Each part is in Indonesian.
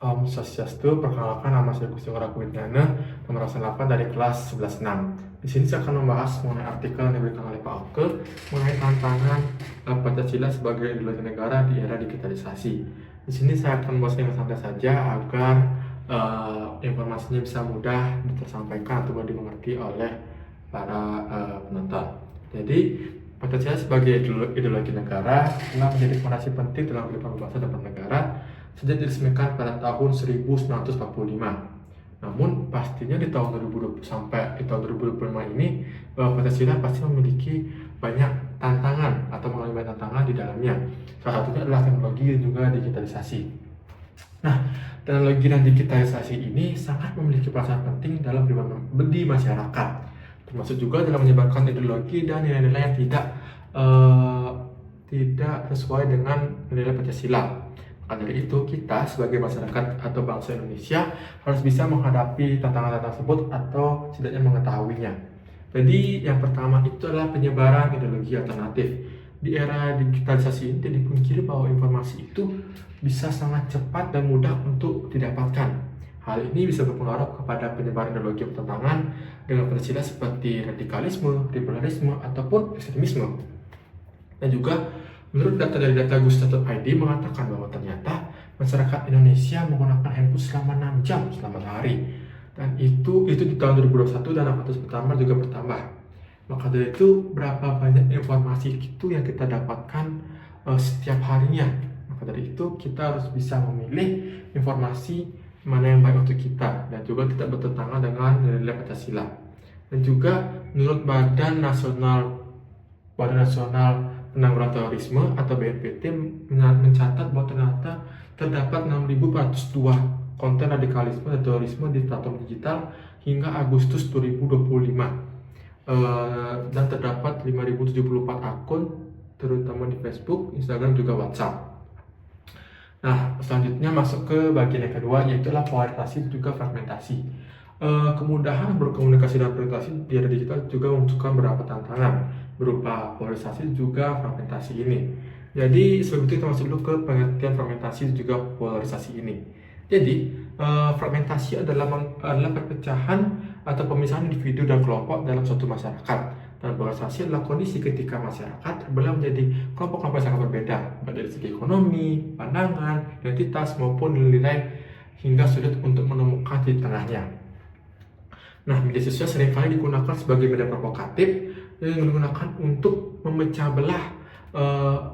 Om Swastiastu, perkenalkan nama saya Gusti Ngurah Widjana, nomor 8 dari kelas 11.6. Di sini saya akan membahas mengenai artikel yang diberikan oleh Pak Oke mengenai tantangan Pancasila sebagai ideologi negara di era digitalisasi. Di sini saya akan membahas dengan santai saja agar informasinya bisa mudah tersampaikan atau dimengerti oleh para penonton. Jadi, Pancasila sebagai ideologi negara telah menjadi fondasi penting dalam kehidupan berbangsa dan bernegara sejak diresmikan pada tahun 1945. Namun pastinya di tahun 2020 sampai di tahun 2025 ini Pancasila pasti memiliki banyak tantangan atau mengalami banyak tantangan di dalamnya. Salah satunya adalah teknologi dan juga digitalisasi. Nah, teknologi dan digitalisasi ini sangat memiliki peran penting dalam di masyarakat, termasuk juga dalam menyebarkan ideologi dan nilai-nilai yang tidak sesuai dengan nilai Pancasila. Maka dari itu, kita sebagai masyarakat atau bangsa Indonesia harus bisa menghadapi tantangan tersebut atau setidaknya mengetahuinya. Jadi, yang pertama itu adalah penyebaran ideologi alternatif. Di era digitalisasi ini tidak dipungkiri bahwa informasi itu bisa sangat cepat dan mudah untuk didapatkan. Hal ini bisa berpengaruh kepada penyebaran ideologi bertentangan dengan Pancasila seperti radikalisme, liberalisme, ataupun ekstremisme. Dan juga menurut data dari data gusta.id mengatakan bahwa ternyata masyarakat Indonesia menggunakan handphone selama 6 jam selama sehari. Dan itu di tahun 2021 dan aktivitas pertama juga bertambah. Maka dari itu berapa banyak informasi itu yang kita dapatkan setiap harinya. Maka dari itu kita harus bisa memilih informasi mana yang baik untuk kita dan juga tidak bertentangan dengan nilai Pancasila. Dan juga menurut Badan Nasional Penanggulangan Terorisme atau BNPT mencatat bahwa ternyata terdapat 6.402 konten radikalisme dan terorisme di platform digital hingga Agustus 2025. Dan terdapat 5.074 akun terutama di Facebook, Instagram, juga WhatsApp. Nah, selanjutnya masuk ke bagian yang kedua, yaitu polarisasi dan juga fragmentasi. Kemudahan berkomunikasi dan fragmentasi di era digital juga membutuhkan beberapa tantangan berupa polarisasi juga fragmentasi ini. Jadi sebelum itu kita masuk dulu ke pengertian fragmentasi dan juga polarisasi ini. Jadi fragmentasi adalah perpecahan atau pemisahan individu dan kelompok dalam suatu masyarakat. Dan polarisasi adalah kondisi ketika masyarakat terbelah menjadi kelompok-kelompok yang sangat berbeda, baik dari segi ekonomi, pandangan, identitas maupun nilai hingga sulit untuk menemukan titik tengahnya. Nah, media sosial seringkali digunakan sebagai media provokatif yang digunakan untuk memecah belah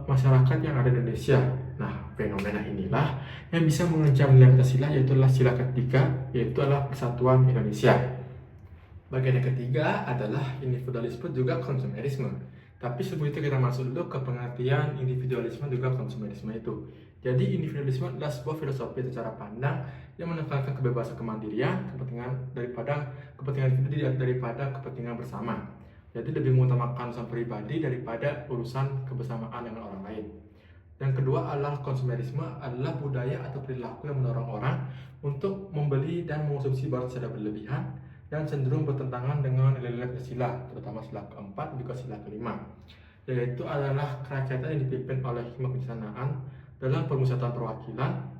masyarakat yang ada di Indonesia. Nah, fenomena inilah yang bisa mengancam nilai Pancasila, yaitu sila ketiga, yaitu adalah persatuan Indonesia. Bagian yang ketiga adalah individualisme juga konsumerisme. Tapi sebelum itu kita masuk dulu ke pengertian individualisme juga konsumerisme itu. Jadi individualisme adalah sebuah filosofi atau cara pandang yang menekankan kebebasan kemandirian, kepentingan individu daripada kepentingan bersama. Jadi lebih mengutamakan urusan pribadi daripada urusan kebersamaan dengan orang lain. Yang kedua adalah konsumerisme, adalah budaya atau perilaku yang mendorong orang untuk membeli dan mengonsumsi barang secara berlebihan dan cenderung bertentangan dengan nilai-nilai Pancasila, terutama sila keempat dan juga sila kelima, yaitu adalah kerakyatan yang dipimpin oleh hikmat kebijaksanaan dalam pemusatan perwakilan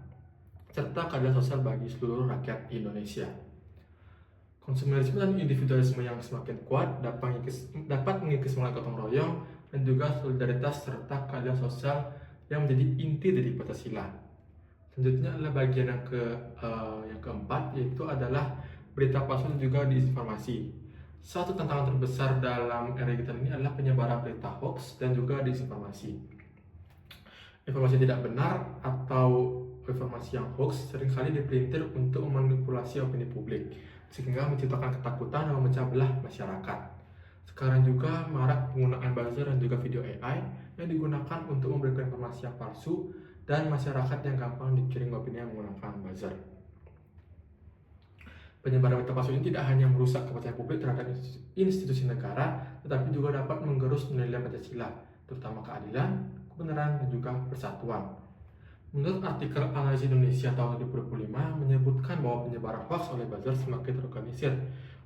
serta keadilan sosial bagi seluruh rakyat Indonesia. Konsumerisme dan individualisme yang semakin kuat dapat mengikis semangat gotong royong dan juga solidaritas serta keadilan sosial yang menjadi inti dari Pancasila. Selanjutnya adalah bagian yang keempat, yaitu adalah berita palsu dan juga disinformasi. Satu tantangan terbesar dalam era digital ini adalah penyebaran berita hoax dan juga disinformasi. Informasi tidak benar atau informasi yang hoax seringkali dipelintir untuk memanipulasi opini publik, sehingga menciptakan ketakutan dan memecah belah masyarakat. Sekarang juga marak penggunaan buzzer dan juga video AI yang digunakan untuk memberikan informasi yang palsu dan masyarakat yang gampang dikirim opini yang menggunakan buzzer. Penyebaran berita palsu ini tidak hanya merusak kepercayaan publik terhadap institusi negara, tetapi juga dapat menggerus nilai Pancasila, terutama keadilan, kebenaran, dan juga persatuan. Menurut artikel Analisis Indonesia tahun 2025 menyebutkan bahwa penyebaran hoax oleh buzzer semakin terorganisir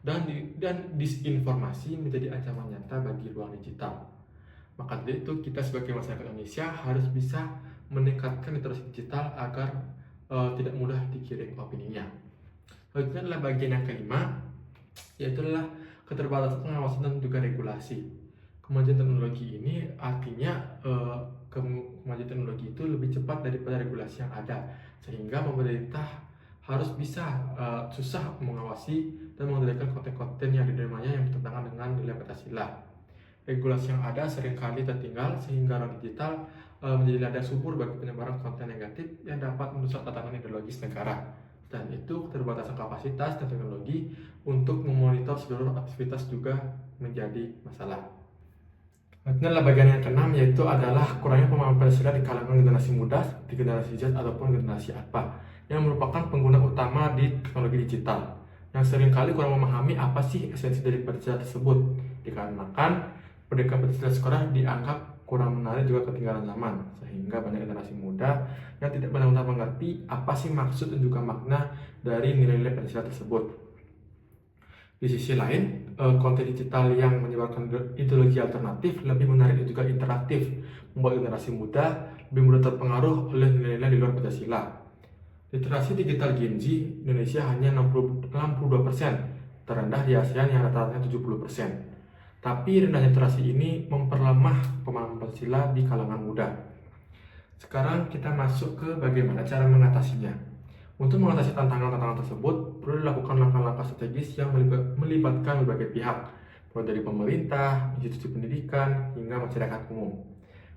dan disinformasi menjadi ancaman nyata bagi ruang digital. Maka dari itu kita sebagai masyarakat Indonesia harus bisa meningkatkan literasi digital agar tidak mudah digiring opininya. Selanjutnya adalah bagian yang kelima, yaitu adalah keterbatasan pengawasan dan juga regulasi. Kemajuan teknologi ini artinya kemajuan teknologi itu lebih cepat daripada regulasi yang ada, sehingga pemerintah harus bisa susah mengawasi dan mengendalikan konten-konten yang diderimanya yang bertentangan dengan nilai Pancasila. Regulasi yang ada seringkali tertinggal sehingga ruang digital menjadi ladang subur bagi penyebaran konten negatif yang dapat merusak tatanan ideologis negara. Dan itu keterbatasan kapasitas dan teknologi untuk memonitor seluruh aktivitas juga menjadi masalah. Selanjutnya adalah bagian yang keenam, yaitu adalah kurangnya pemahaman Pancasila di kalangan generasi muda seperti generasi Z ataupun generasi Alpha yang merupakan pengguna utama di teknologi digital yang seringkali kurang memahami apa sih esensi dari Pancasila tersebut, dikarenakan pendidikan Pancasila sekolah dianggap kurang menarik juga ketinggalan zaman, sehingga banyak generasi muda yang tidak benar-benar mengerti apa sih maksud dan juga makna dari nilai-nilai Pancasila tersebut. Di sisi lain, konten digital yang menyebarkan ideologi alternatif lebih menarik dan juga interaktif, membuat generasi muda lebih mudah terpengaruh oleh nilai-nilai di luar Pancasila. Literasi digital Gen Z Indonesia hanya 62%, terendah di ASEAN yang rata-ratanya 70%. Tapi rendahnya literasi ini memperlemah pemahaman Pancasila di kalangan muda. Sekarang kita masuk ke bagaimana cara mengatasinya. Untuk mengatasi tantangan-tantangan tersebut, perlu dilakukan langkah-langkah strategis yang melibatkan berbagai pihak, mulai dari pemerintah, institusi pendidikan, hingga masyarakat umum.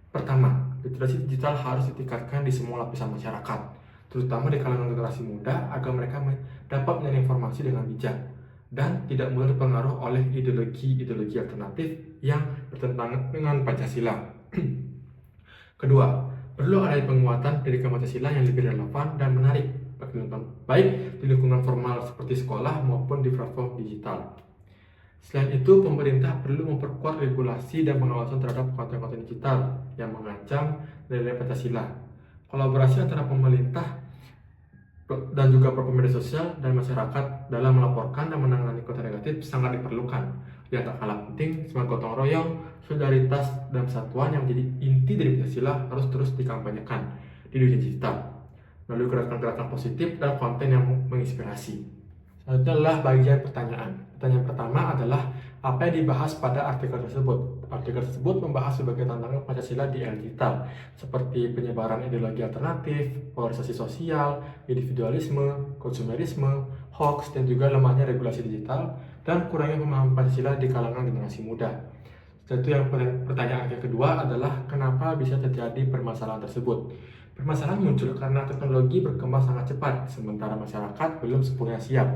Pertama, literasi digital harus ditingkatkan di semua lapisan masyarakat, terutama di kalangan generasi muda, agar mereka dapat mencari informasi dengan bijak dan tidak mudah terpengaruh oleh ideologi-ideologi alternatif yang bertentangan dengan Pancasila. Kedua, perlu ada penguatan pendidikan Pancasila yang lebih relevan dan menarik, baik di lingkungan formal seperti sekolah maupun di platform digital. Selain itu, pemerintah perlu memperkuat regulasi dan pengawasan terhadap konten-konten digital yang mengancam nilai Pancasila. Kolaborasi antara pemerintah dan juga platform media sosial dan masyarakat dalam melaporkan dan menangani konten negatif sangat diperlukan. Yang tak kalah penting, semangat gotong royong, solidaritas, dan persatuan yang menjadi inti dari Pancasila harus terus dikampanyekan di dunia digital melalui gerakan-gerakan positif dan konten yang menginspirasi. Selanjutnya adalah bagian pertanyaan. Pertanyaan pertama adalah apa yang dibahas pada artikel tersebut. Artikel tersebut membahas berbagai tantangan Pancasila di era digital, seperti penyebaran ideologi alternatif, polarisasi sosial, individualisme, konsumerisme, hoax, dan juga lemahnya regulasi digital, dan kurangnya pemahaman Pancasila di kalangan generasi muda. Setelah itu, yang pertanyaan yang kedua adalah kenapa bisa terjadi permasalahan tersebut. Permasalahan muncul karena teknologi berkembang sangat cepat, sementara masyarakat belum sepenuhnya siap.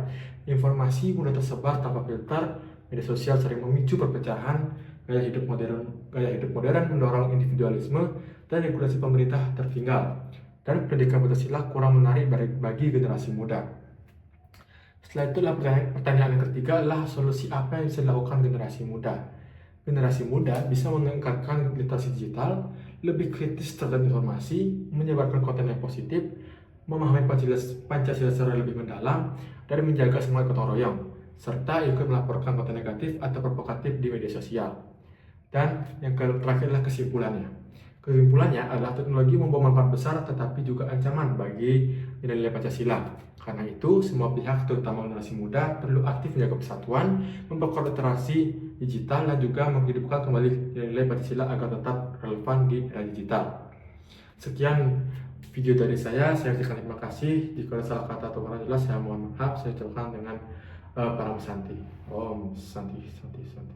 Informasi mudah tersebar tanpa filter, media sosial sering memicu perpecahan, gaya hidup modern mendorong individualisme, dan regulasi pemerintah tertinggal. Dan pendidikan Pancasila kurang menarik bagi generasi muda. Setelah itu, pertanyaan yang ketiga adalah solusi apa yang bisa dilakukan generasi muda. Generasi muda bisa meningkatkan literasi digital, lebih kritis terhadap informasi, menyebarkan konten yang positif, memahami Pancasila secara lebih mendalam, dan menjaga semangat gotong royong, serta ikut melaporkan konten negatif atau provokatif di media sosial. Dan yang terakhir adalah kesimpulannya. Kesimpulannya adalah teknologi membawa manfaat besar tetapi juga ancaman bagi nilai-nilai Pancasila. Karena itu, semua pihak terutama generasi muda perlu aktif menjaga persatuan, memperkuat literasi digital, dan juga menghidupkan kembali nilai-nilai Pancasila agar tetap relevan di era digital. Sekian video dari saya ucapkan terima kasih. Jika ada salah kata atau kurang jelas, saya mohon maaf. Saya ucapkan dengan Param Santi. Om Santi Santi Santi.